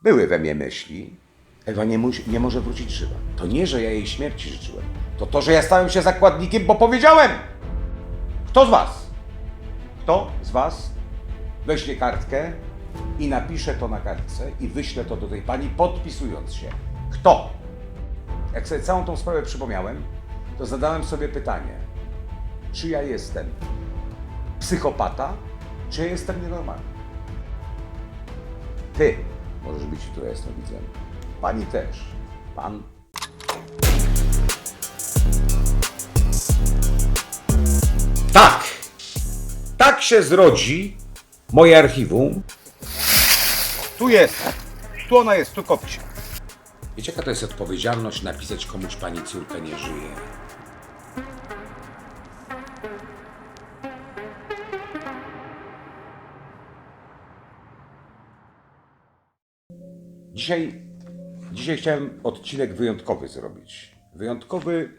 Były we mnie myśli, Ewa nie może wrócić żywa. To nie, że ja jej śmierci życzyłem. To, że ja stałem się zakładnikiem, bo powiedziałem! Kto z was? Kto z was weźmie kartkę i napisze to na kartce i wyśle to do tej pani, podpisując się? Kto? Jak sobie całą tą sprawę przypomniałem, to zadałem sobie pytanie, czy ja jestem psychopata, czy ja jestem nienormalny? Ty możesz być tu jasnowidzem. Pani też. Pan. Tak! Tak się zrodzi moje archiwum. Tu jest. Tu ona jest, tu kopcie. Wiecie, jaka to jest odpowiedzialność napisać komuś pani córka nie żyje? Dzisiaj chciałem odcinek wyjątkowy zrobić. Wyjątkowy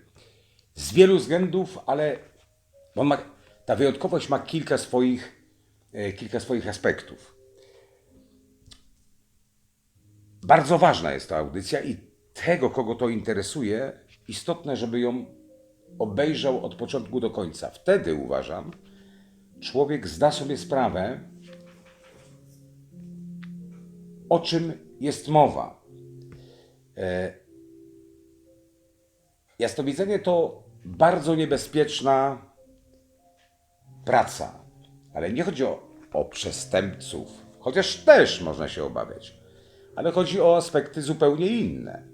z wielu względów, ale ta wyjątkowość ma kilka swoich aspektów. Bardzo ważna jest ta audycja i tego, kogo to interesuje, istotne, żeby ją obejrzał od początku do końca. Wtedy, uważam, człowiek zda sobie sprawę, o czym jest mowa. Jasnowidzenie to bardzo niebezpieczna praca, ale nie chodzi o przestępców, chociaż też można się obawiać, ale chodzi o aspekty zupełnie inne.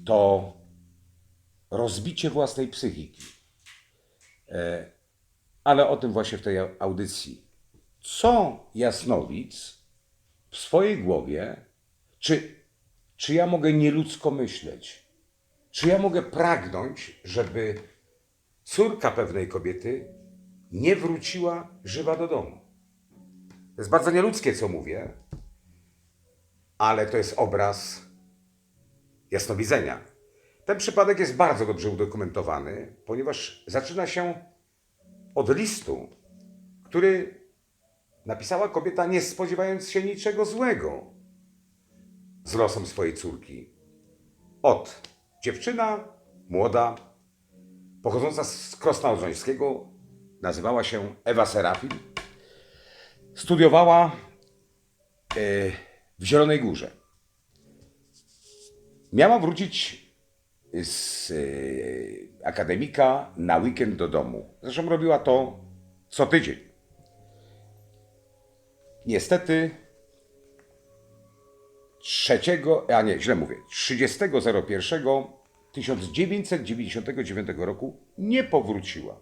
To rozbicie własnej psychiki. Ale o tym właśnie w tej audycji. Co jasnowidz w swojej głowie, czy ja mogę nieludzko myśleć? Czy ja mogę pragnąć, żeby córka pewnej kobiety nie wróciła żywa do domu? To jest bardzo nieludzkie, co mówię, ale to jest obraz jasnowidzenia. Ten przypadek jest bardzo dobrze udokumentowany, ponieważ zaczyna się od listu, który napisała kobieta, nie spodziewając się niczego złego z losem swojej córki. Dziewczyna młoda, pochodząca z Krosna Odrzańskiego, nazywała się Ewa Serafin, studiowała w Zielonej Górze. Miała wrócić z akademika na weekend do domu. Zresztą robiła to co tydzień. Niestety 30.01.1999 roku nie powróciła.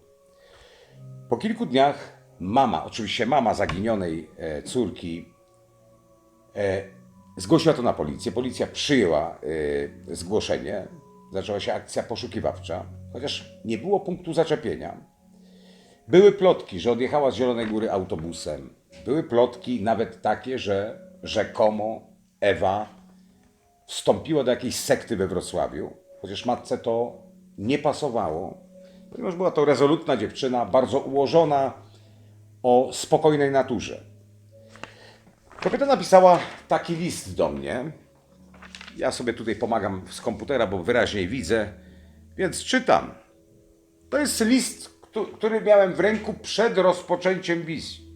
Po kilku dniach oczywiście mama zaginionej córki, zgłosiła to na policję. Policja przyjęła zgłoszenie. Zaczęła się akcja poszukiwawcza, chociaż nie było punktu zaczepienia. Były plotki, że odjechała z Zielonej Góry autobusem. Były plotki nawet takie, że rzekomo Ewa wstąpiła do jakiejś sekty we Wrocławiu, chociaż matce to nie pasowało, ponieważ była to rezolutna dziewczyna, bardzo ułożona, o spokojnej naturze. Kobieta napisała taki list do mnie. Ja sobie tutaj pomagam z komputera, bo wyraźniej widzę, więc czytam. To jest list, który miałem w ręku przed rozpoczęciem wizji.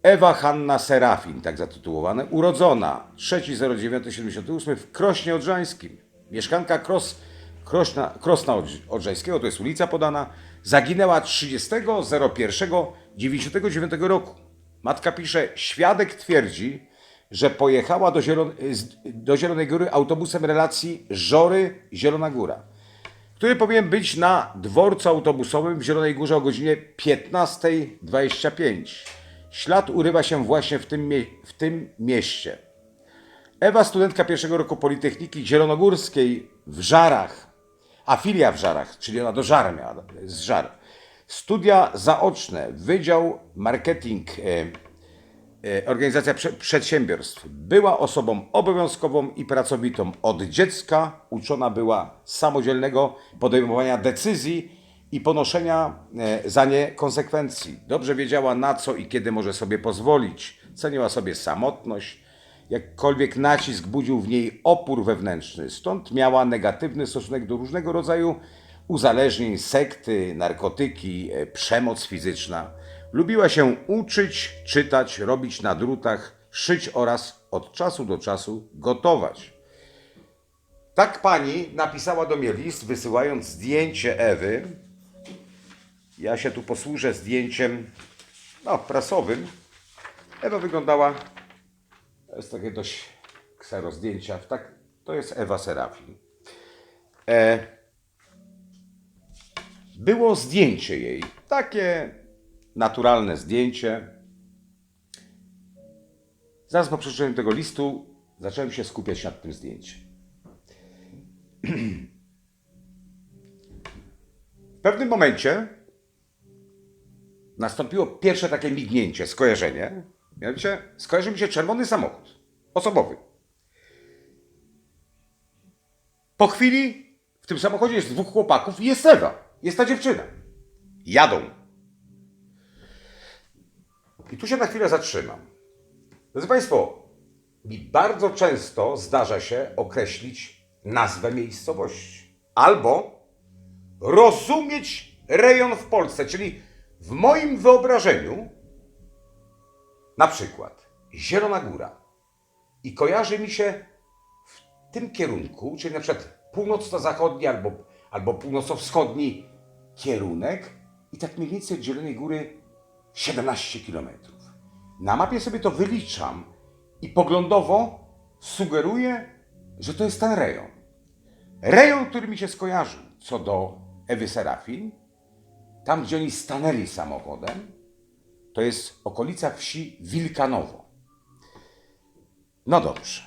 Ewa Hanna Serafin, tak zatytułowane, urodzona 3.09.78 w Krośnie Odrzańskim. Mieszkanka Krosna Odrzańskiego, to jest ulica podana, zaginęła 30.01.99 roku. Matka pisze, świadek twierdzi, że pojechała do Zielonej Góry autobusem relacji Żory-Zielona Góra, który powinien być na dworcu autobusowym w Zielonej Górze o godzinie 15:25. Ślad urywa się właśnie w tym mieście. Ewa, studentka pierwszego roku Politechniki Zielonogórskiej w Żarach, a filia w Żarach, czyli ona do Żar miała, z Żar. Studia zaoczne, Wydział Marketing, Organizacja Przedsiębiorstw. Była osobą obowiązkową i pracowitą. Od dziecka uczona była samodzielnego podejmowania decyzji i ponoszenia za nie konsekwencji. Dobrze wiedziała, na co i kiedy może sobie pozwolić. Ceniła sobie samotność. Jakkolwiek nacisk budził w niej opór wewnętrzny. Stąd miała negatywny stosunek do różnego rodzaju uzależnień, sekty, narkotyki, przemoc fizyczna. Lubiła się uczyć, czytać, robić na drutach, szyć oraz od czasu do czasu gotować. Tak pani napisała do mnie list, wysyłając zdjęcie Ewy. Ja się tu posłużę zdjęciem prasowym. Ewa wyglądała, to jest takie dość ksero zdjęcia, to jest Ewa Serafin. Było zdjęcie jej, takie naturalne zdjęcie. Zaraz po przeczytaniu tego listu zacząłem się skupiać nad tym zdjęciem. W pewnym momencie nastąpiło pierwsze takie mignięcie, skojarzenie. Mianowicie skojarzył mi się czerwony samochód osobowy. Po chwili w tym samochodzie jest dwóch chłopaków i jest Ewa. Jest ta dziewczyna. Jadą. I tu się na chwilę zatrzymam. Drodzy Państwo, mi bardzo często zdarza się określić nazwę miejscowości. Albo rozumieć rejon w Polsce, czyli w moim wyobrażeniu na przykład Zielona Góra i kojarzy mi się w tym kierunku, czyli na przykład północno-zachodni albo północno-wschodni kierunek i tak mniej więcej od Zielonej Góry 17 kilometrów. Na mapie sobie to wyliczam i poglądowo sugeruję, że to jest ten rejon. Rejon, który mi się skojarzył co do Ewy Serafin, tam gdzie oni stanęli samochodem, to jest okolica wsi Wilkanowo. No dobrze.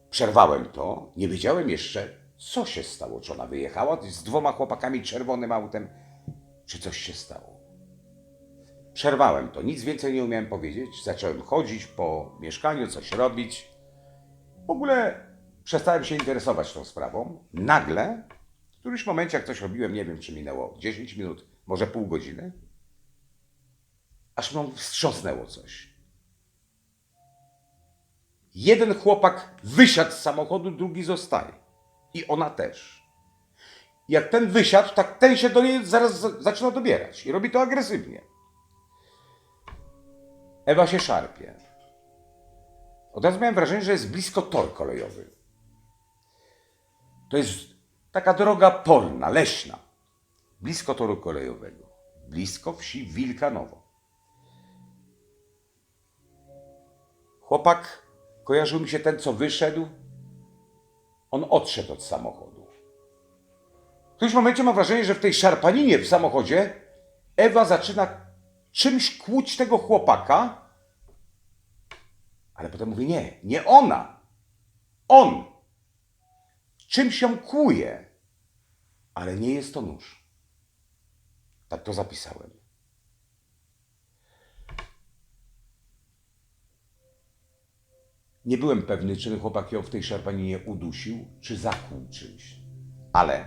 Przerwałem to, nie wiedziałem jeszcze, co się stało. Czy ona wyjechała z dwoma chłopakami czerwonym autem, czy coś się stało. Przerwałem to, nic więcej nie umiałem powiedzieć. Zacząłem chodzić po mieszkaniu, coś robić. W ogóle przestałem się interesować tą sprawą. Nagle, w którymś momencie, jak coś robiłem, nie wiem, czy minęło 10 minut, może pół godziny, aż mną wstrząsnęło coś. Jeden chłopak wysiadł z samochodu, drugi zostaje. I ona też. Jak ten wysiadł, tak ten się do niej zaraz zaczyna dobierać. I robi to agresywnie. Ewa się szarpie. Od razu miałem wrażenie, że jest blisko tor kolejowy. To jest taka droga polna, leśna. Blisko toru kolejowego. Blisko wsi Wilkanowo. Chłopak, kojarzył mi się ten, co wyszedł. On odszedł od samochodu. W którymś momencie mam wrażenie, że w tej szarpaninie w samochodzie Ewa zaczyna czymś kłuć tego chłopaka, ale potem mówi, nie ona. On. Czymś ją kłuje, ale nie jest to nóż. Tak to zapisałem. Nie byłem pewny, czy ten chłopak ją w tej szarpaninie udusił, czy zakłuł czymś. Ale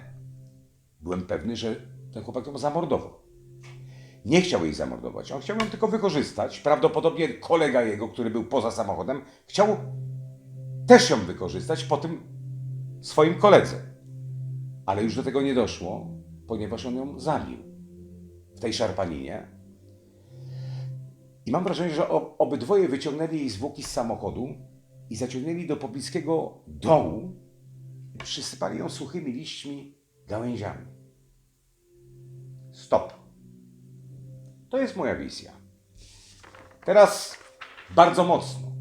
byłem pewny, że ten chłopak ją zamordował. Nie chciał jej zamordować, on chciał ją tylko wykorzystać. Prawdopodobnie kolega jego, który był poza samochodem, chciał też ją wykorzystać po tym swoim koledze. Ale już do tego nie doszło, ponieważ on ją zabił w tej szarpaninie. I mam wrażenie, że obydwoje wyciągnęli jej zwłoki z samochodu i zaciągnęli do pobliskiego dołu i przysypali ją suchymi liśćmi, gałęziami. Stop. To jest moja wizja. Teraz bardzo mocno,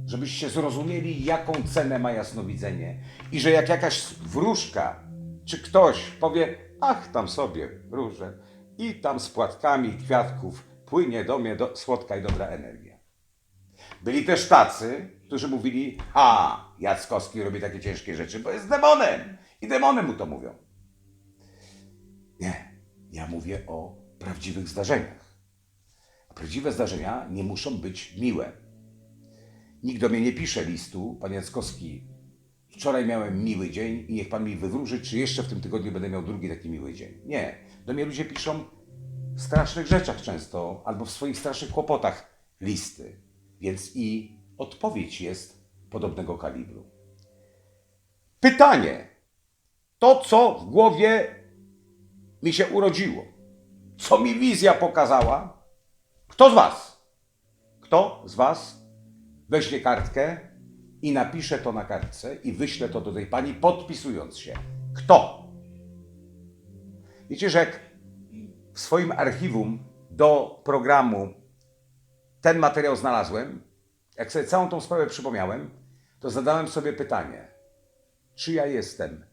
żebyście zrozumieli, jaką cenę ma jasnowidzenie i że jak jakaś wróżka czy ktoś powie, ach tam sobie wróżę i tam z płatkami kwiatków płynie do mnie słodka i dobra energia. Byli też tacy, którzy mówili, Jackowski robi takie ciężkie rzeczy, bo jest demonem i demony mu to mówią. Nie, ja mówię o prawdziwych zdarzeniach. A prawdziwe zdarzenia nie muszą być miłe. Nikt do mnie nie pisze listu, panie Jackowski, wczoraj miałem miły dzień i niech pan mi wywróży, czy jeszcze w tym tygodniu będę miał drugi taki miły dzień. Nie. Do mnie ludzie piszą w strasznych rzeczach często, albo w swoich strasznych kłopotach listy. Więc i odpowiedź jest podobnego kalibru. Pytanie. To, co w głowie mi się urodziło, co mi wizja pokazała, kto z was weźmie kartkę i napisze to na kartce i wyśle to do tej pani, podpisując się. Kto? Wiecie, że jak w swoim archiwum do programu ten materiał znalazłem, jak sobie całą tą sprawę przypomniałem, to zadałem sobie pytanie, czy ja jestem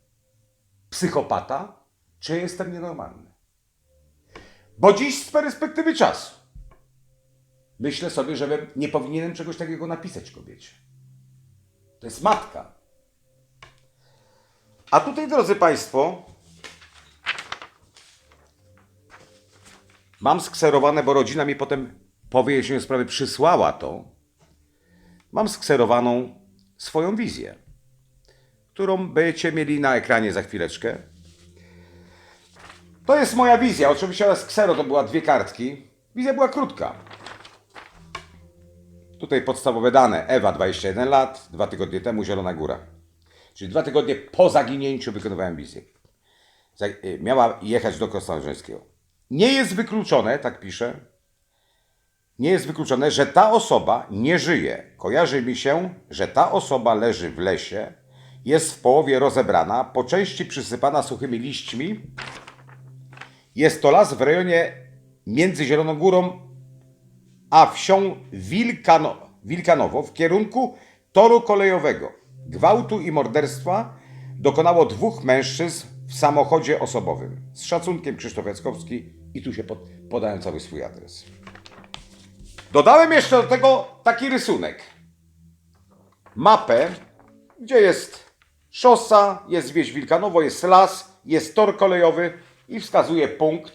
psychopata, czy jestem nienormalny? Bo dziś z perspektywy czasu myślę sobie, że nie powinienem czegoś takiego napisać kobiecie. To jest matka. A tutaj, drodzy Państwo, mam skserowane, bo rodzina mi potem po wyjaśnieniu sprawy przysłała to. Mam skserowaną swoją wizję, którą będziecie mieli na ekranie za chwileczkę. To jest moja wizja. Oczywiście z ksero to była 2 kartki. Wizja była krótka. Tutaj podstawowe dane. Ewa, 21 lat, 2 tygodnie temu Zielona Góra. Czyli 2 tygodnie po zaginięciu wykonywałem wizję. Miała jechać do Kostaru Żeńskiego. Nie jest wykluczone, tak pisze, nie jest wykluczone, że ta osoba nie żyje. Kojarzy mi się, że ta osoba leży w lesie, jest w połowie rozebrana, po części przysypana suchymi liśćmi. Jest to las w rejonie między Zieloną Górą a wsią Wilkanowo w kierunku toru kolejowego. Gwałtu i morderstwa dokonało 2 mężczyzn w samochodzie osobowym. Z szacunkiem, Krzysztof Jackowski, i tu się podają cały swój adres. Dodałem jeszcze do tego taki rysunek. Mapę, gdzie jest szosa, jest wieś Wilkanowo, jest las, jest tor kolejowy i wskazuje punkt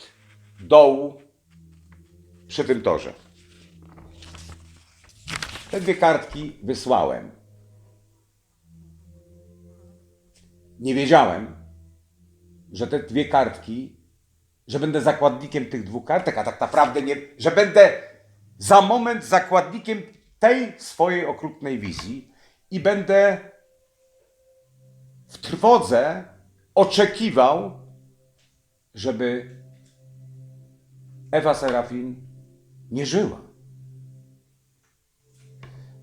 dołu przy tym torze. Te 2 kartki wysłałem. Nie wiedziałem, że te 2 kartki, że będę zakładnikiem tych 2 kartek, a tak naprawdę nie, że będę za moment zakładnikiem tej swojej okrutnej wizji i będę w trwodze oczekiwał, żeby Ewa Serafin nie żyła.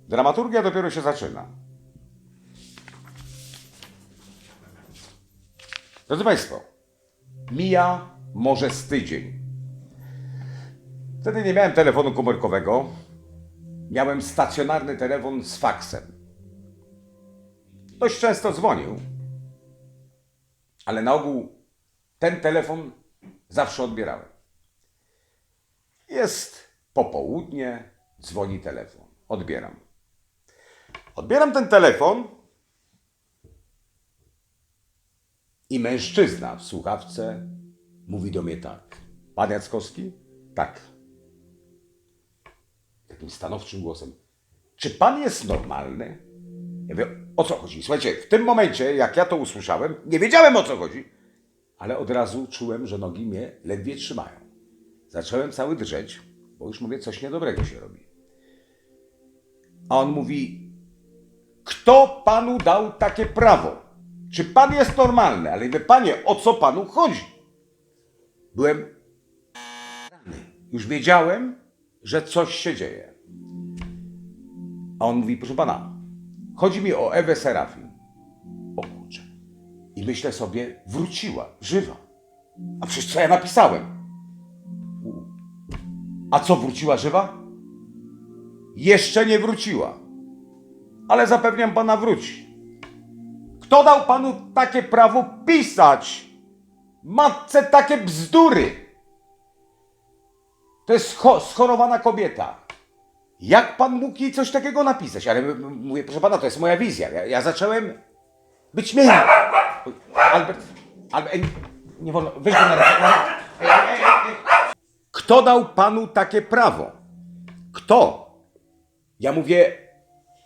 Dramaturgia dopiero się zaczyna. Drodzy Państwo, mija może z tydzień. Wtedy nie miałem telefonu komórkowego. Miałem stacjonarny telefon z faksem. Dość często dzwonił, ale na ogół ten telefon zawsze odbierałem. Jest popołudnie, dzwoni telefon. Odbieram. Odbieram ten telefon i mężczyzna w słuchawce mówi do mnie tak. Pan Jackowski? Tak. Takim stanowczym głosem. Czy pan jest normalny? Ja mówię, o co chodzi? Słuchajcie, w tym momencie, jak ja to usłyszałem, nie wiedziałem, o co chodzi, ale od razu czułem, że nogi mnie ledwie trzymają. Zacząłem cały drżeć, bo już mówię, coś niedobrego się robi. A on mówi, kto panu dał takie prawo? Czy pan jest normalny? Ale mówię, panie, o co panu chodzi? Byłem rany. Już wiedziałem, że coś się dzieje. A on mówi, proszę pana, chodzi mi o Ewę Serafin. O kurczę. I myślę sobie, wróciła, żywa. A przecież co ja napisałem? A co, wróciła żywa? Jeszcze nie wróciła. Ale zapewniam pana, wróci. Kto dał panu takie prawo pisać matce takie bzdury? To jest schorowana kobieta. Jak pan mógł jej coś takiego napisać? Ale mówię, proszę pana, to jest moja wizja. Ja zacząłem być miły. Albert, nie wolno, weź go na ręce. Kto dał panu takie prawo? Kto? Ja mówię,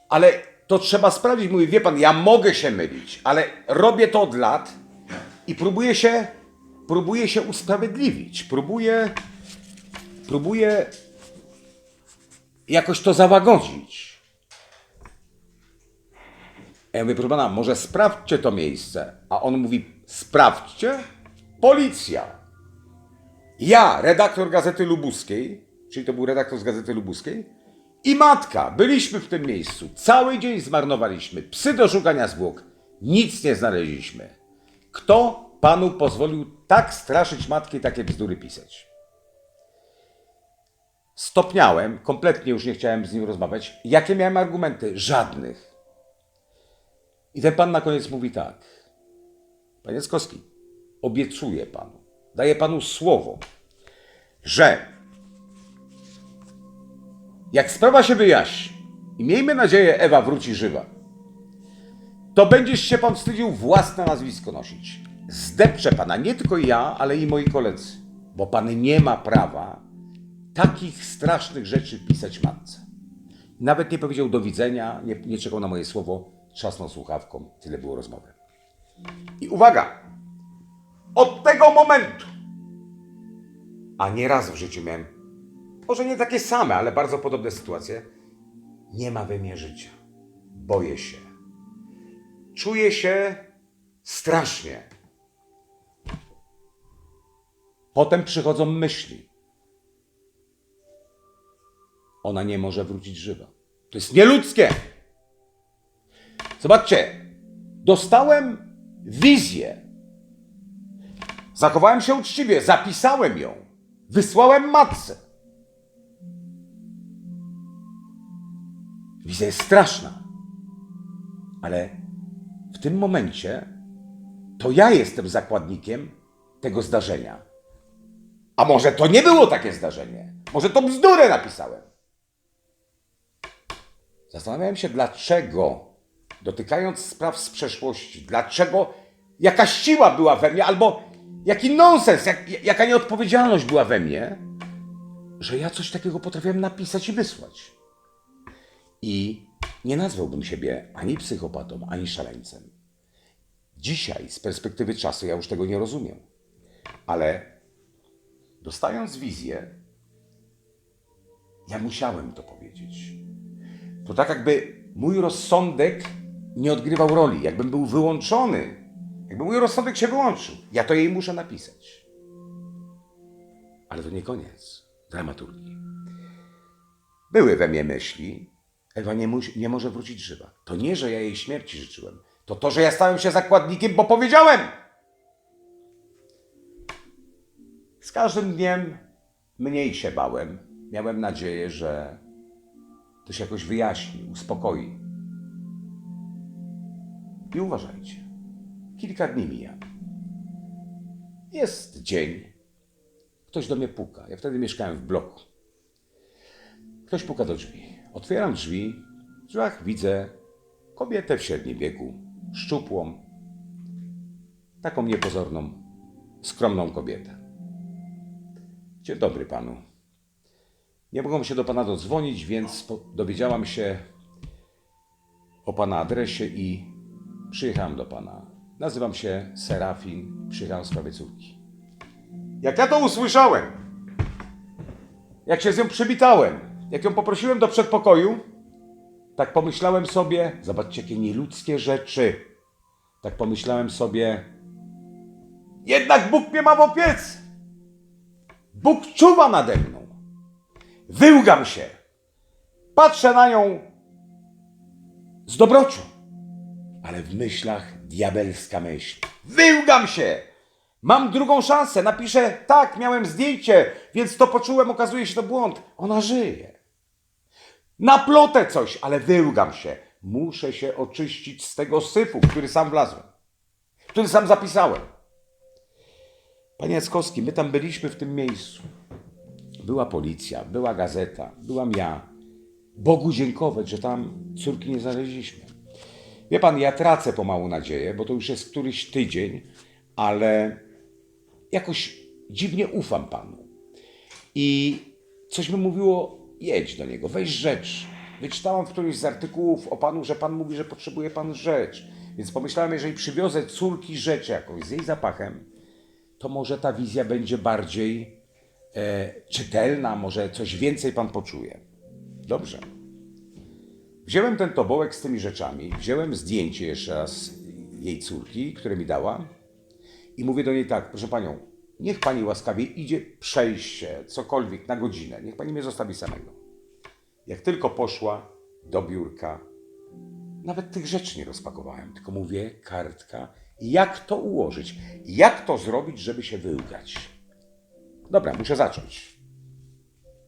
ale to trzeba sprawdzić. Mówi, wie pan, ja mogę się mylić, ale robię to od lat i próbuję się usprawiedliwić. Próbuję jakoś to załagodzić. Ja mówię, proszę pana, może sprawdźcie to miejsce. A on mówi, sprawdźcie? Policja. Ja, redaktor Gazety Lubuskiej, czyli to był redaktor z Gazety Lubuskiej, i matka, byliśmy w tym miejscu. Cały dzień zmarnowaliśmy. Psy do szukania zwłok. Nic nie znaleźliśmy. Kto panu pozwolił tak straszyć matki i takie bzdury pisać? Stopniałem, kompletnie już nie chciałem z nim rozmawiać. Jakie miałem argumenty? Żadnych. I ten pan na koniec mówi tak. Panie Jackowski, obiecuję panu, daję panu słowo, że jak sprawa się wyjaśni i miejmy nadzieję, Ewa wróci żywa, to będziesz się pan wstydził własne nazwisko nosić. Zdepczę pana, nie tylko ja, ale i moi koledzy, bo pan nie ma prawa takich strasznych rzeczy pisać matce. Nawet nie powiedział do widzenia, nie czekał na moje słowo, trzasnął słuchawką, tyle było rozmowy. I uwaga, od tego momentu, a nieraz w życiu miałem, może nie takie same, ale bardzo podobne sytuacje, nie ma we mnie życia. Boję się. Czuję się strasznie. Potem przychodzą myśli. Ona nie może wrócić żywa. To jest nieludzkie. Zobaczcie, dostałem wizję. Zachowałem się uczciwie, zapisałem ją. Wysłałem matce. Wizja jest straszna. Ale w tym momencie to ja jestem zakładnikiem tego zdarzenia. A może to nie było takie zdarzenie? Może to bzdurę napisałem? Zastanawiałem się, dlaczego, dotykając spraw z przeszłości, dlaczego jaka siła była we mnie, albo jaki nonsens, jaka nieodpowiedzialność była we mnie, że ja coś takiego potrafiłem napisać i wysłać. I nie nazwałbym siebie ani psychopatą, ani szaleńcem. Dzisiaj, z perspektywy czasu, ja już tego nie rozumiem. Ale dostając wizję, ja musiałem to powiedzieć. To tak jakby mój rozsądek nie odgrywał roli, jakbym był wyłączony. Jakby mój rozsądek się wyłączył. Ja to jej muszę napisać. Ale to nie koniec dramaturgii. Były we mnie myśli, Ewa nie może wrócić żywa. To nie, że ja jej śmierci życzyłem. To, że ja stałem się zakładnikiem, bo powiedziałem. Z każdym dniem mniej się bałem. Miałem nadzieję, że to się jakoś wyjaśni, uspokoi. I uważajcie. Kilka dni mija. Jest dzień. Ktoś do mnie puka. Ja wtedy mieszkałem w bloku. Ktoś puka do drzwi. Otwieram drzwi. W drzwiach widzę kobietę w średnim wieku. Szczupłą. Taką niepozorną, skromną kobietę. Dzień dobry panu. Nie mogą się do pana dodzwonić, więc dowiedziałam się o pana adresie i przyjechałem do pana. Nazywam się Serafin, przyjechałem w sprawie córki. Jak ja to usłyszałem, jak się z nią przywitałem, jak ją poprosiłem do przedpokoju, tak pomyślałem sobie, zobaczcie, jakie nieludzkie rzeczy. Tak pomyślałem sobie, jednak Bóg mnie ma w opiece. Bóg czuwa nade mną. Wyłgam się. Patrzę na nią z dobrocią, ale w myślach diabelska myśl. Wyłgam się. Mam drugą szansę. Napiszę, tak, miałem zdjęcie, więc to poczułem, okazuje się to błąd. Ona żyje. Naplotę coś, ale wyłgam się. Muszę się oczyścić z tego syfu, w który sam wlazłem, który sam zapisałem. Panie Jackowski, my tam byliśmy w tym miejscu. Była policja, była gazeta, byłam ja. Bogu dziękować, że tam córki nie znaleźliśmy. Wie pan, ja tracę pomału nadzieję, bo to już jest któryś tydzień, ale jakoś dziwnie ufam panu. I coś mi mówiło, jedź do niego, weź rzecz. wyczytałam w którymś z artykułów o panu, że pan mówi, że potrzebuje pan rzecz. Więc pomyślałem, jeżeli przywiozę córki rzecz jakąś z jej zapachem, to może ta wizja będzie bardziej czytelna, może coś więcej pan poczuje. Dobrze. Wziąłem ten tobołek z tymi rzeczami, wziąłem zdjęcie jeszcze raz jej córki, które mi dała i mówię do niej tak, proszę panią, niech pani łaskawie idzie przejście, cokolwiek, na godzinę, niech pani mnie zostawi samego. Jak tylko poszła do biurka, nawet tych rzeczy nie rozpakowałem, tylko mówię, kartka, jak to ułożyć, jak to zrobić, żeby się wyłgać. Dobra, muszę zacząć.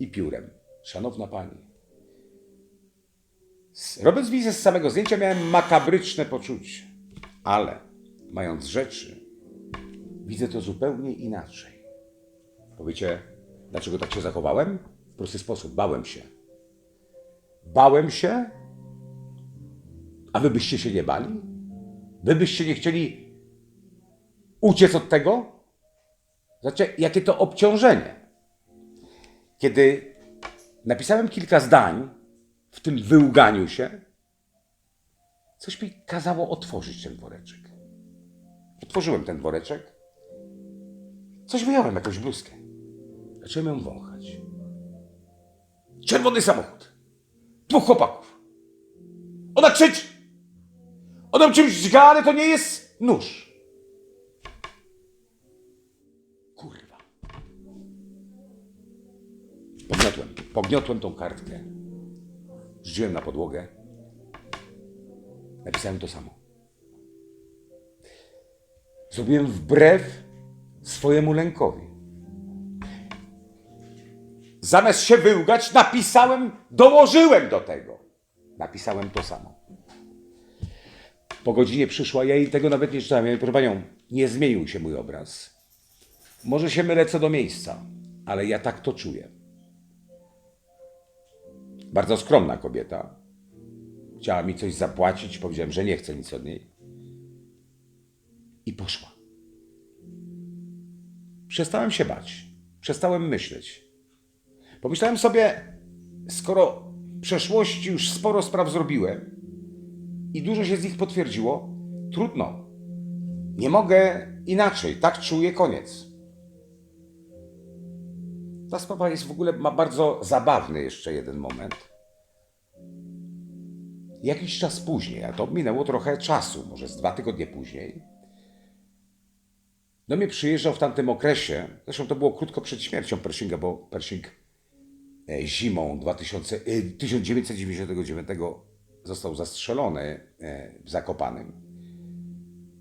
I piórem. Szanowna pani, robiąc wizję z samego zdjęcia miałem makabryczne poczucie, ale mając rzeczy, widzę to zupełnie inaczej. Powiecie, dlaczego tak się zachowałem? W prosty sposób, bałem się. Bałem się, a wy byście się nie bali? Wy byście nie chcieli uciec od tego? Zobaczcie, jakie to obciążenie. Kiedy napisałem kilka zdań w tym wyłganiu się, coś mi kazało otworzyć ten woreczek. Otworzyłem ten woreczek, coś wyjąłem, jakąś bluzkę. Zacząłem ją wąchać. Czerwony samochód. 2 chłopaków. Ona krzyczy. Ona czymś dźga, ale to nie jest nóż. Kurwa. Pogniotłem tą kartkę. Rzuciłem na podłogę. Napisałem to samo. Zrobiłem wbrew swojemu lękowi. Zamiast się wyłgać, dołożyłem do tego. Napisałem to samo. Po godzinie przyszła, ja jej tego nawet nie czytałem. Ja mówię, proszę panią, nie zmienił się mój obraz. Może się mylę co do miejsca, ale ja tak to czuję. Bardzo skromna kobieta. Chciała mi coś zapłacić, powiedziałem, że nie chcę nic od niej. I poszła. Przestałem się bać. Przestałem myśleć. Pomyślałem sobie, skoro w przeszłości już sporo spraw zrobiłem i dużo się z nich potwierdziło, trudno. Nie mogę inaczej. Tak czuję, koniec. Ta sprawa jest w ogóle, ma bardzo zabawny jeszcze jeden moment. Jakiś czas później, a to minęło trochę czasu, może z 2 tygodnie później, do mnie przyjeżdżał w tamtym okresie, zresztą to było krótko przed śmiercią Pershinga, bo Pershing zimą 1999 został zastrzelony w Zakopanem.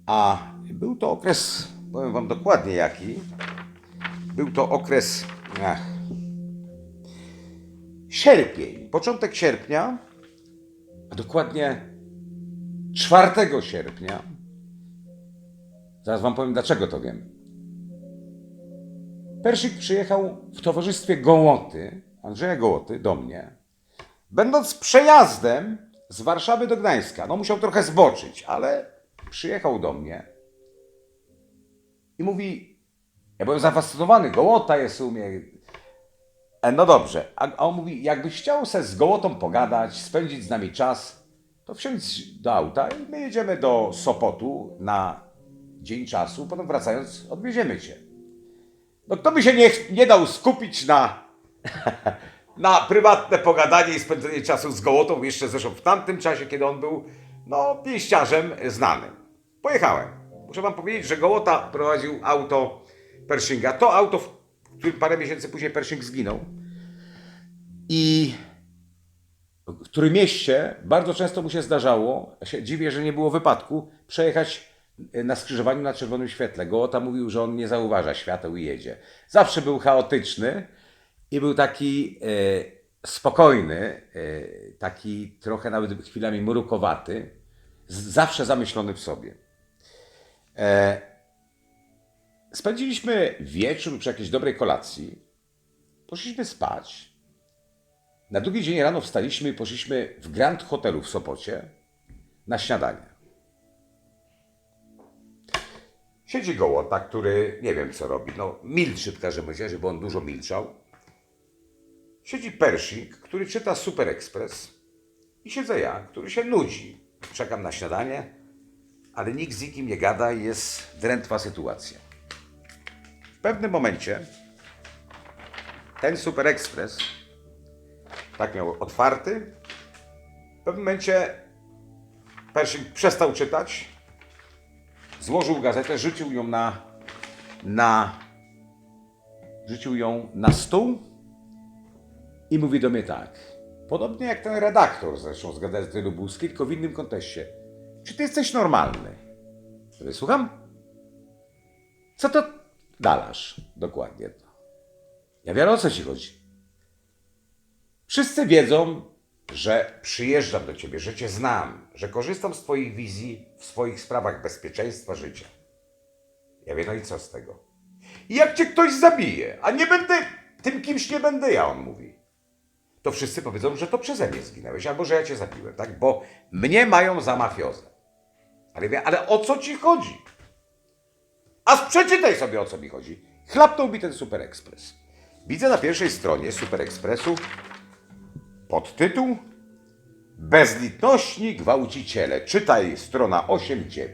A był to okres, powiem wam dokładnie jaki, był to okres sierpień, początek sierpnia, a dokładnie 4 sierpnia. Zaraz wam powiem, dlaczego to wiem. Pershing przyjechał w towarzystwie Gołoty, Andrzeja Gołoty, do mnie, będąc przejazdem z Warszawy do Gdańska. No musiał trochę zboczyć, ale przyjechał do mnie i mówi, ja byłem zafascynowany, Gołota jest u mnie. No dobrze, a on mówi, jakbyś chciał se z Gołotą pogadać, spędzić z nami czas, to wsiądź do auta i my jedziemy do Sopotu na dzień czasu, potem wracając odwieziemy cię. No kto by się nie dał skupić na prywatne pogadanie i spędzenie czasu z Gołotą, jeszcze zresztą w tamtym czasie, kiedy on był pięściarzem znanym. Pojechałem. Muszę wam powiedzieć, że Gołota prowadził auto Pershinga. To auto, w którym parę miesięcy później Pershing zginął. I w którym mieście bardzo często mu się zdarzało, ja się dziwię, że nie było wypadku, przejechać na skrzyżowaniu na czerwonym świetle. Gołota mówił, że on nie zauważa świateł i jedzie. Zawsze był chaotyczny i był taki spokojny, taki trochę nawet chwilami mrukowaty, zawsze zamyślony w sobie. Spędziliśmy wieczór przy jakiejś dobrej kolacji, poszliśmy spać. Na drugi dzień rano wstaliśmy i poszliśmy w Grand Hotelu w Sopocie na śniadanie. Siedzi Gołota, który nie wiem co robi, milczy w każdym razie, bo on dużo milczał. Siedzi Pershing, który czyta Super Express I siedzę ja, który się nudzi. Czekam na śniadanie, ale nikt z nikim nie gada i jest drętwa sytuacja. W pewnym momencie ten Super Express, tak miał otwarty, w pewnym momencie Pershing przestał czytać, złożył gazetę, rzucił ją na stół i mówi do mnie tak. Podobnie jak ten redaktor zresztą z Gazety Lubuskiej, tylko w innym kontekście. Czy ty jesteś normalny? Słucham? Co to dalasz? Dokładnie to. Ja wiem, o co ci chodzi. Wszyscy wiedzą, że przyjeżdżam do ciebie, że cię znam, że korzystam z twoich wizji w swoich sprawach bezpieczeństwa życia. Ja wiem, no i co z tego? I jak cię ktoś zabije, a nie będę, tym kimś nie będę ja, on mówi, to wszyscy powiedzą, że to przeze mnie zginęłeś, albo że ja cię zabiłem, tak? Bo mnie mają za mafiozę. Ale mówię, ale o co ci chodzi? A przeczytaj sobie, o co mi chodzi. Chlapnął mi ten Super Express. Widzę na pierwszej stronie Super Expressu podtytuł Bezlitosni gwałciciele. Czytaj strona 8-9.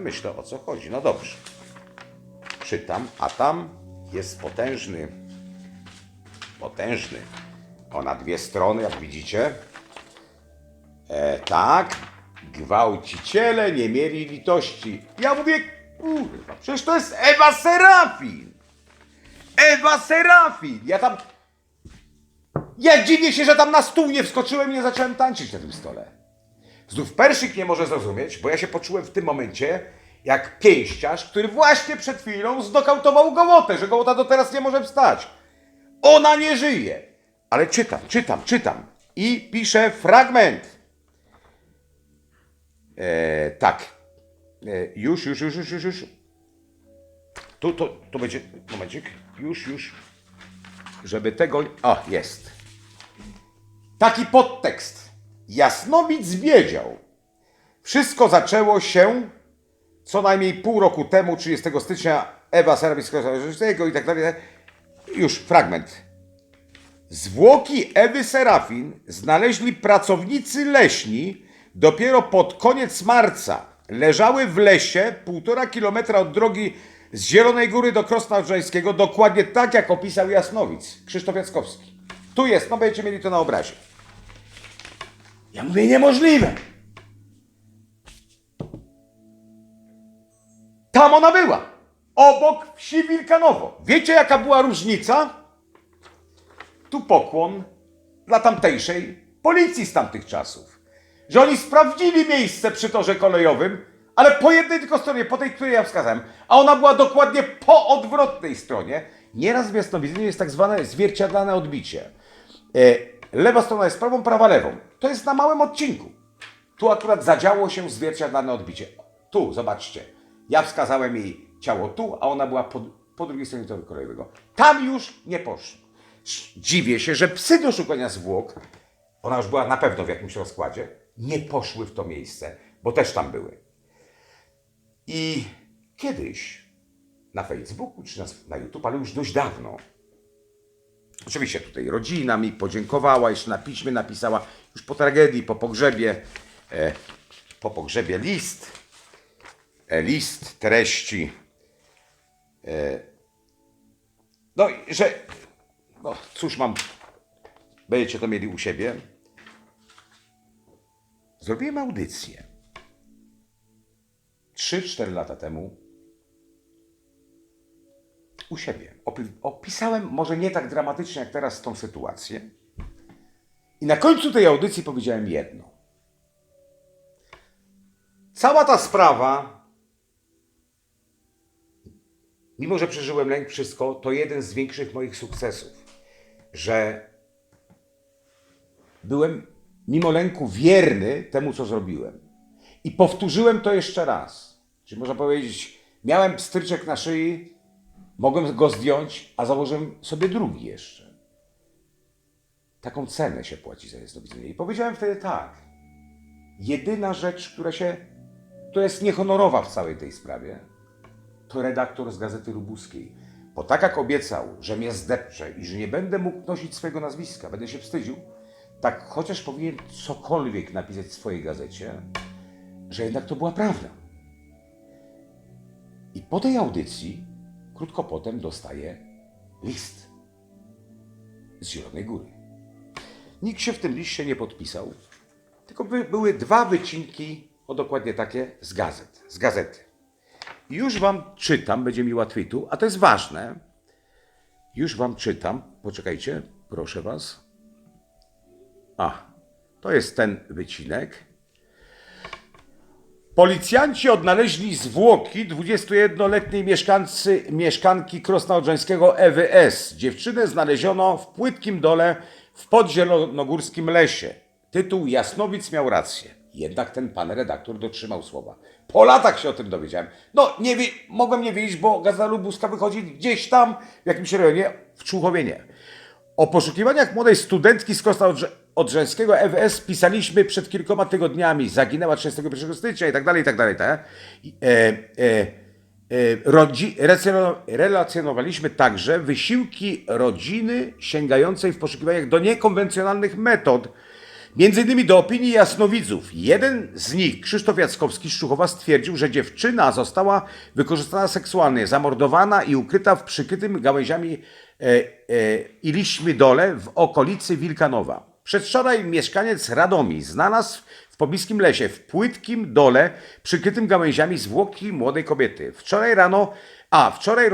Myślę, o co chodzi. No dobrze. Czytam, a tam jest potężny, o na 2 strony, jak widzicie. Tak, gwałciciele nie mieli litości. Ja mówię, kurwa, przecież to jest Ewa Serafin. Ewa Serafin. Ja dziwię się, że tam na stół nie wskoczyłem i nie zacząłem tańczyć na tym stole. Znów Pershing nie może zrozumieć, bo ja się poczułem w tym momencie jak pięściarz, który właśnie przed chwilą znokautował Gołotę, że Gołota do teraz nie może wstać. Ona nie żyje. Ale czytam. I piszę fragment. Tak. Już. Tu będzie, momencik. Już. Żeby tego... O, jest. Taki podtekst. Jasnowic wiedział. Wszystko zaczęło się co najmniej pół roku temu, 30 stycznia, Ewa Serafin i tak dalej. Już fragment. Zwłoki Ewy Serafin znaleźli pracownicy leśni dopiero pod koniec marca. Leżały w lesie 1,5 kilometra od drogi z Zielonej Góry do Krosna Odrzańskiego, dokładnie tak jak opisał Jasnowic, Krzysztof Jackowski. Tu jest, no będziecie mieli to na obrazie. Ja mówię, niemożliwe. Tam ona była, obok wsi Wilkanowo. Wiecie, jaka była różnica? Tu pokłon dla tamtejszej policji z tamtych czasów. Że oni sprawdzili miejsce przy torze kolejowym, ale po jednej tylko stronie, po tej, której ja wskazałem. A ona była dokładnie po odwrotnej stronie. Nieraz w jasnowidzeniu jest tak zwane zwierciadlane odbicie. Lewa strona jest prawą, prawa lewą. To jest na małym odcinku. Tu akurat zadziało się zwierciadlane odbicie. Tu, zobaczcie. Ja wskazałem jej ciało tu, a ona była po drugiej stronie toru kolejowego. Tam już nie poszło. Dziwię się, że psy do szukania zwłok, ona już była na pewno w jakimś rozkładzie, nie poszły w to miejsce, bo też tam były. I kiedyś na Facebooku czy na YouTube, ale już dość dawno, oczywiście tutaj rodzina mi podziękowała, jeszcze na piśmie napisała, już po tragedii, po pogrzebie list treści, no, że, no cóż będziecie to mieli u siebie. Zrobiłem audycję 3-4 lata temu u siebie. Opisałem może nie tak dramatycznie jak teraz tą sytuację. I na końcu tej audycji powiedziałem jedno. Cała ta sprawa, mimo że przeżyłem lęk, wszystko, to jeden z większych moich sukcesów. Że byłem mimo lęku wierny temu, co zrobiłem. I powtórzyłem to jeszcze raz. Czyli można powiedzieć, miałem pstryczek na szyi, mogłem go zdjąć, a założyłem sobie drugi jeszcze. Taką cenę się płaci za jasnowidzenie. I powiedziałem wtedy tak. Jedyna rzecz, która jest niehonorowa w całej tej sprawie, to redaktor z Gazety Lubuskiej. Bo tak jak obiecał, że mnie zdepcze i że nie będę mógł nosić swojego nazwiska, będę się wstydził, tak chociaż powinien cokolwiek napisać w swojej gazecie, że jednak to była prawda. I po tej audycji, krótko potem dostaje list z Zielonej Góry. Nikt się w tym liście nie podpisał, tylko były dwa wycinki, o dokładnie takie, z gazety. I już wam czytam, będzie mi łatwiej tu, a to jest ważne. Już wam czytam, poczekajcie, proszę was. To jest ten wycinek. Policjanci odnaleźli zwłoki 21-letniej mieszkanki Krosna Odrzańskiego Ewy S. Dziewczynę znaleziono w płytkim dole w podzielonogórskim lesie. Tytuł Jasnowic miał rację. Jednak ten pan redaktor dotrzymał słowa. Po latach się o tym dowiedziałem. Mogłem nie wiedzieć, bo Gazeta Lubuska wychodzi gdzieś tam w jakimś rejonie, w Człuchowie nie. O poszukiwaniach młodej studentki z Krosna Odrzańskiego EWS pisaliśmy przed kilkoma tygodniami. Zaginęła 31 stycznia i tak dalej, i tak dalej. Relacjonowaliśmy także wysiłki rodziny sięgającej w poszukiwaniach do niekonwencjonalnych metod, między innymi do opinii jasnowidzów. Jeden z nich, Krzysztof Jackowski z Szczuchowa, stwierdził, że dziewczyna została wykorzystana seksualnie, zamordowana i ukryta w przykrytym gałęziami i liśćmi dole w okolicy Wilkanowa. Przedwczoraj mieszkaniec Radomii znalazł w pobliskim lesie, w płytkim dole, przykrytym gałęziami, zwłoki młodej kobiety. Wczoraj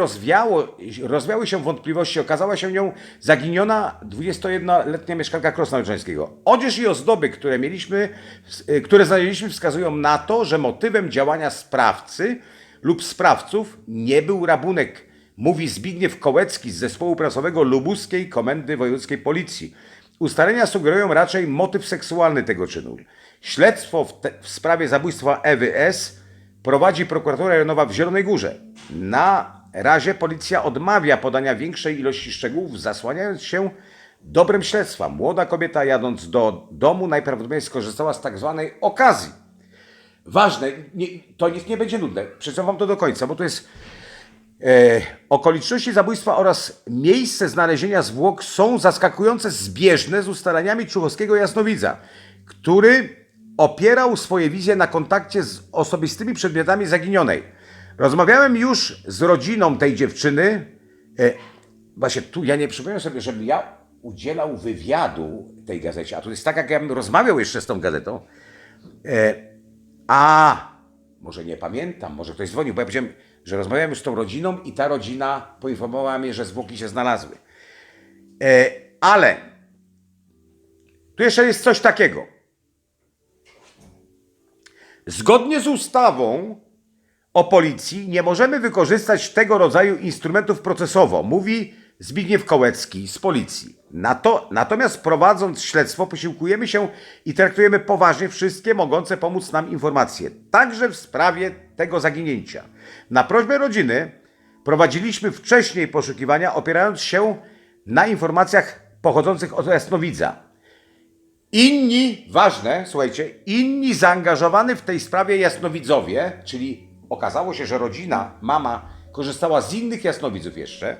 rozwiały się wątpliwości. Okazała się nią zaginiona 21-letnia mieszkanka Krosna Odrzańskiego. Odzież i ozdoby, które znaleźliśmy, wskazują na to, że motywem działania sprawcy lub sprawców nie był rabunek, mówi Zbigniew Kołecki z zespołu prasowego Lubuskiej Komendy Wojewódzkiej Policji. Ustalenia sugerują raczej motyw seksualny tego czynu. Śledztwo w sprawie zabójstwa Ewy S. prowadzi prokuratura rejonowa w Zielonej Górze. Na razie policja odmawia podania większej ilości szczegółów, zasłaniając się dobrem śledztwa. Młoda kobieta, jadąc do domu, najprawdopodobniej skorzystała z tak zwanej okazji. Ważne, to niech nie będzie nudne, przeczytam wam to do końca, bo to jest... Okoliczności zabójstwa oraz miejsce znalezienia zwłok są zaskakująco zbieżne z ustaleniami człuchowskiego jasnowidza, który opierał swoje wizje na kontakcie z osobistymi przedmiotami zaginionej. Rozmawiałem już z rodziną tej dziewczyny. Właśnie tu ja nie przypomnę sobie, żebym ja udzielał wywiadu tej gazecie, a to jest tak, jak ja bym rozmawiał jeszcze z tą gazetą. Może nie pamiętam, może ktoś dzwonił, bo ja powiedziałem, że rozmawiałem już z tą rodziną i ta rodzina poinformowała mnie, że zwłoki się znalazły. Ale tu jeszcze jest coś takiego. Zgodnie z ustawą o policji nie możemy wykorzystać tego rodzaju instrumentów procesowo, mówi Zbigniew Kołecki z policji. Natomiast prowadząc śledztwo posiłkujemy się i traktujemy poważnie wszystkie mogące pomóc nam informacje, także w sprawie tego zaginięcia. Na prośbę rodziny prowadziliśmy wcześniej poszukiwania, opierając się na informacjach pochodzących od jasnowidza. Inni zaangażowani w tej sprawie jasnowidzowie, czyli okazało się, że rodzina, mama korzystała z innych jasnowidzów jeszcze,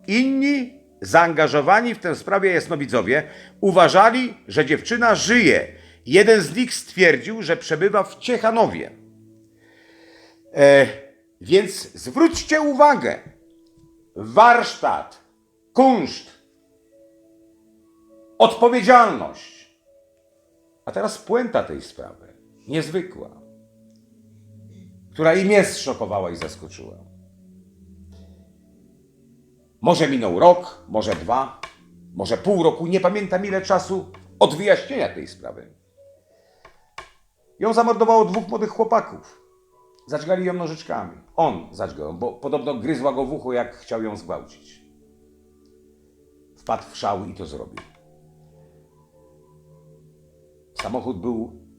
inni zaangażowani w tę sprawę jasnowidzowie uważali, że dziewczyna żyje. Jeden z nich stwierdził, że przebywa w Ciechanowie. Więc zwróćcie uwagę. Warsztat, kunszt, odpowiedzialność. A teraz puenta tej sprawy, niezwykła, która i mnie zszokowała i zaskoczyła. Może minął rok, może 2, może pół roku, nie pamiętam ile czasu od wyjaśnienia tej sprawy. Ją zamordowało 2 młodych chłopaków. Zadźgali ją nożyczkami. On zadźgał ją, bo podobno gryzła go w ucho, jak chciał ją zgwałcić. Wpadł w szał i to zrobił. Samochód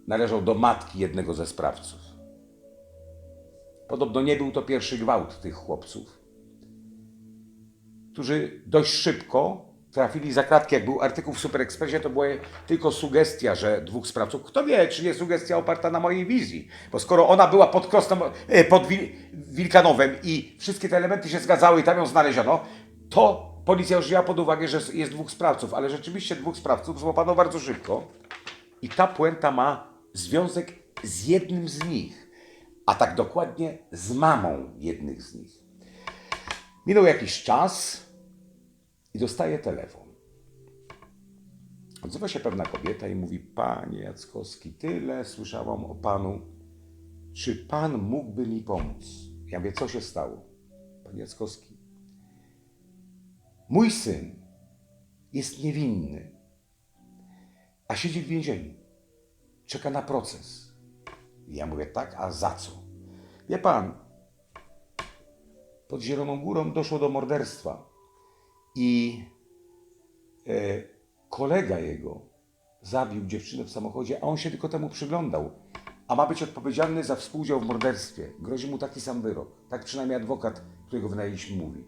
należał do matki jednego ze sprawców. Podobno nie był to pierwszy gwałt tych chłopców, którzy dość szybko trafili za kratki. Jak był artykuł w Super Expressie, to była tylko sugestia, że 2 sprawców. Kto wie, czy nie sugestia oparta na mojej wizji. Bo skoro ona była pod Wilkanowem i wszystkie te elementy się zgadzały i tam ją znaleziono, to policja już wzięła pod uwagę, że jest dwóch sprawców, ale rzeczywiście dwóch sprawców złapano bardzo szybko. I ta puenta ma związek z jednym z nich, a tak dokładnie z mamą jednych z nich. Minął jakiś czas i dostaje telefon. Odzywa się pewna kobieta i mówi: panie Jackowski, tyle słyszałam o panu. Czy pan mógłby mi pomóc? Ja mówię: co się stało? Panie Jackowski, mój syn jest niewinny, a siedzi w więzieniu. Czeka na proces. I ja mówię: tak, a za co? Wie pan, pod Zieloną Górą doszło do morderstwa i kolega jego zabił dziewczynę w samochodzie, a on się tylko temu przyglądał, a ma być odpowiedzialny za współudział w morderstwie. Grozi mu taki sam wyrok. Tak przynajmniej adwokat, którego wynajęliśmy, mówi.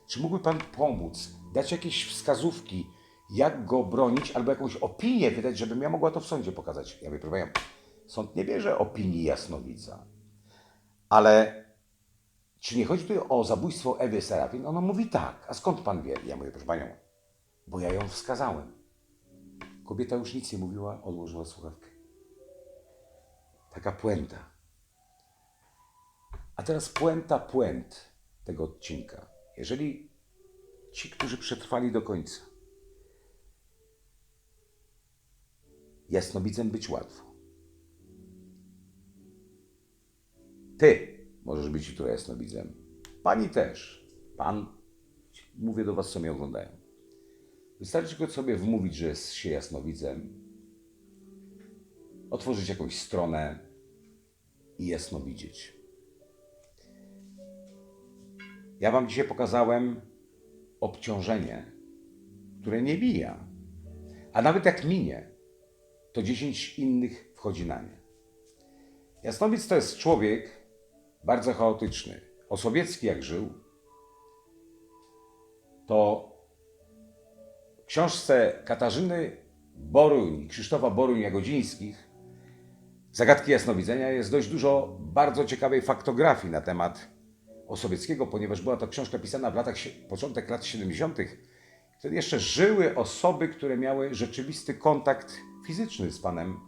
Czy mógłby pan pomóc, dać jakieś wskazówki, jak go bronić, albo jakąś opinię wydać, żebym ja mogła to w sądzie pokazać? Ja mówię: proszę panią, sąd nie bierze opinii jasnowidza. Ale czy nie chodzi tu o zabójstwo Ewy Serafin? Ona mówi: tak. A skąd pan wie? Ja mówię: proszę panią, bo ja ją wskazałem. Kobieta już nic nie mówiła, odłożyła słuchawkę. Taka puenta. A teraz puent tego odcinka. Jeżeli ci, którzy przetrwali do końca, jasnowidzem być łatwo. Ty możesz być jutro jasnowidzem. Pani też. Pan. Mówię do was, co mnie oglądają. Wystarczy tylko sobie wmówić, że jest się jasnowidzem, otworzyć jakąś stronę i jasno widzieć. Ja wam dzisiaj pokazałem obciążenie, które nie mija. A nawet jak minie, to 10 innych wchodzi na nie. Jasnowidz to jest człowiek bardzo chaotyczny. Osowiecki jak żył, to w książce Katarzyny Boruń i Krzysztofa Boruń-Jagodzińskich Zagadki jasnowidzenia jest dość dużo bardzo ciekawej faktografii na temat Osowieckiego, ponieważ była to książka pisana w początek lat 70. Wtedy jeszcze żyły osoby, które miały rzeczywisty kontakt fizyczny z panem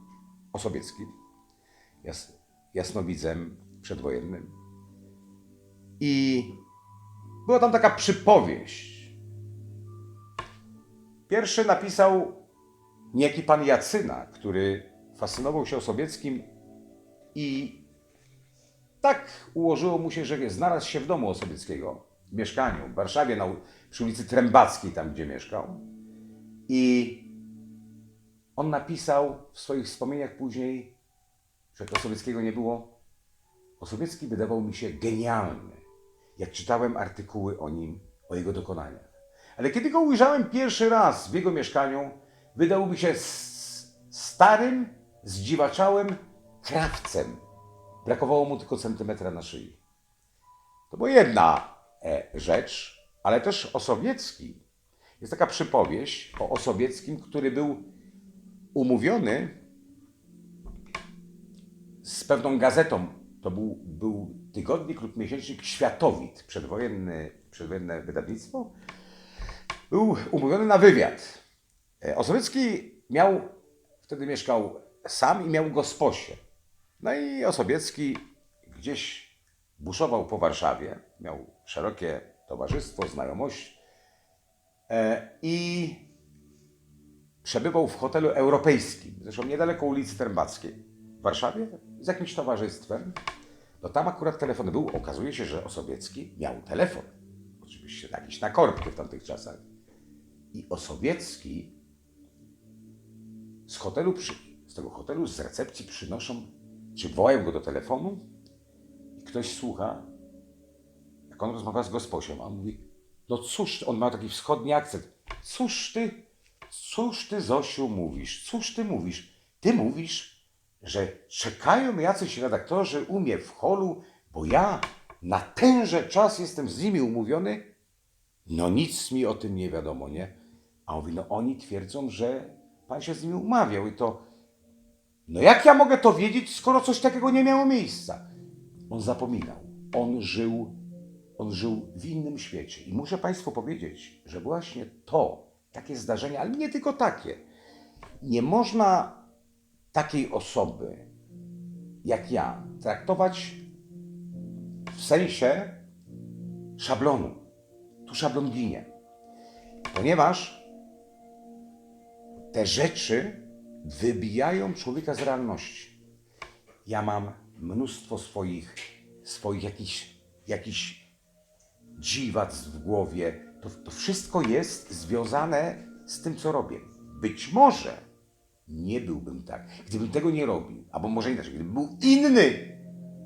Osowieckim, jasnowidzem przedwojennym. I była tam taka przypowieść. Pierwszy napisał niejaki pan Jacyna, który fascynował się Osowieckim i tak ułożyło mu się, że znalazł się w domu Osowieckiego, w mieszkaniu w Warszawie, przy ulicy Trębackiej, tam gdzie mieszkał. I on napisał w swoich wspomnieniach później, że jak Osowieckiego nie było, Osowiecki wydawał mi się genialny, jak czytałem artykuły o nim, o jego dokonaniach. Ale kiedy go ujrzałem pierwszy raz w jego mieszkaniu, wydał mi się starym, zdziwaczałym krawcem. Brakowało mu tylko centymetra na szyi. To była jedna rzecz, ale też Osowiecki. Jest taka przypowieść o Osowieckim, który był umówiony z pewną gazetą. To był tygodnik lub miesięcznik Światowid, przedwojenne wydawnictwo. Był umówiony na wywiad. Osowiecki wtedy mieszkał sam i miał gosposię. No i Osowiecki gdzieś buszował po Warszawie, miał szerokie towarzystwo, znajomość i przebywał w hotelu europejskim, zresztą niedaleko ulicy Trębackiej w Warszawie, z jakimś towarzystwem. No tam akurat telefony był. Okazuje się, że Osowiecki miał telefon. Oczywiście jakiś na korbkę w tamtych czasach. I Osowiecki z tego hotelu, z recepcji przynoszą, czy wołają go do telefonu i ktoś słucha, jak on rozmawia z gosposią, a on mówi: no cóż, on ma taki wschodni akcent. Cóż ty, Zosiu, mówisz? Cóż ty mówisz? Ty mówisz, że czekają jacyś redaktorzy u mnie w holu, bo ja na tenże czas jestem z nimi umówiony? No nic mi o tym nie wiadomo, nie? A on mówi: no oni twierdzą, że pan się z nimi umawiał i to... No jak ja mogę to wiedzieć, skoro coś takiego nie miało miejsca? On zapominał. On żył On żył w innym świecie. I muszę Państwu powiedzieć, że właśnie to, takie zdarzenia, ale nie tylko takie, nie można takiej osoby jak ja traktować w sensie szablonu. Tu szablon ginie. Ponieważ te rzeczy wybijają człowieka z realności. Ja mam mnóstwo swoich jakichś dziwactw w głowie. To wszystko jest związane z tym, co robię. Być może nie byłbym tak, gdybym tego nie robił, albo może inaczej, gdybym był inny,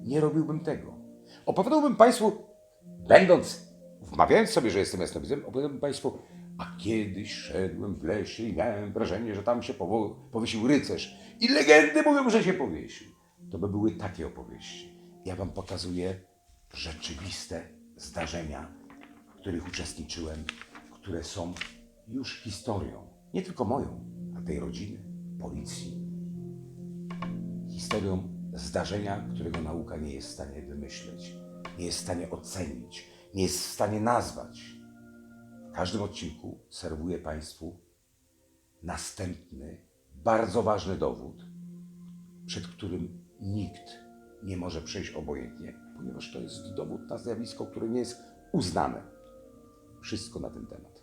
nie robiłbym tego. Opowiadałbym Państwu, wmawiając sobie, że jestem jasnowidzem, opowiadałbym Państwu, a kiedyś szedłem w lesie i miałem wrażenie, że tam się powiesił rycerz. I legendy mówią, że się powiesił. To by były takie opowieści. Ja Wam pokazuję rzeczywiste zdarzenia, w których uczestniczyłem, które są już historią. Nie tylko moją, a tej rodziny, policji. Historią zdarzenia, którego nauka nie jest w stanie wymyśleć, nie jest w stanie ocenić, nie jest w stanie nazwać. W każdym odcinku serwuję Państwu następny, bardzo ważny dowód, przed którym nikt nie może przejść obojętnie, ponieważ to jest dowód na zjawisko, które nie jest uznane. Wszystko na ten temat.